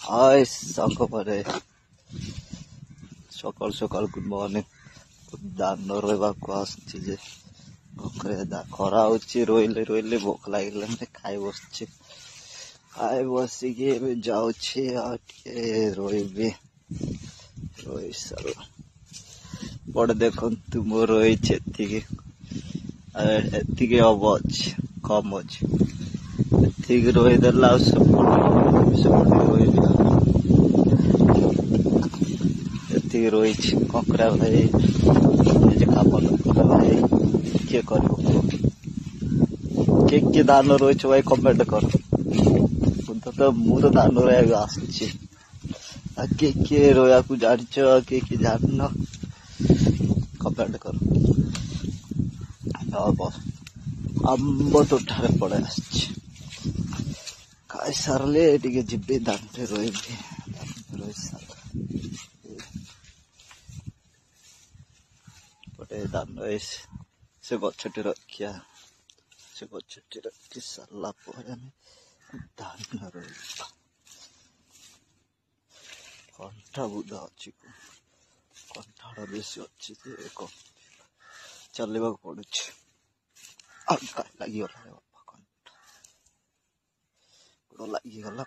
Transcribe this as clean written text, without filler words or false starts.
हाय सांग परे सकाल सकाल गुड मॉर्निंग दान रोइबाकू आसछि जे खरा होछि रोइले रोइले भोक लागिलानि खाइ बसछि खाइ बसिकी एबे जाउछि आ टिके रोइबि रोइ सारा बड़े देखंतु मोर रोइछि एतिके हब अछि कम अछि एतिके रोइदेला सेपटे रोइबि एतिके रोइछि ककरा भाई निजे काम भाई किए करिବ किए दान रोइछ भाई कमेंट कर ମୁଁ ତ ଦାନ ରୋଇବାକୁ ଆସିଛି ଆଉ କିଏ ରୋଇବାକୁ ଜାଣିଛ କିଏ ଜାଣିନ କମେଣ୍ଟ କର ଆମ୍ବ ତୋଟାରେ ପଳେଇ ଆସିଛି ଖାଇସାରିଲେ ଟିକେ ଯିବି ଦାନରେ ରୋଇବି ରୋଇ ସାରିଲା ଗୋଟେ ଦାନ ସେ ଗଛଟି ରଖିଆ ସେ ଗଛଟି ରଖି ସାରିଲା ପରେ ଆମେ ଦାନ ରୋଇବା कंठा बुधा अच्छी कंठाड़ बेसी अच्छी चलवा पड़े लगिगला बापा कंठा गोड़ लगिगला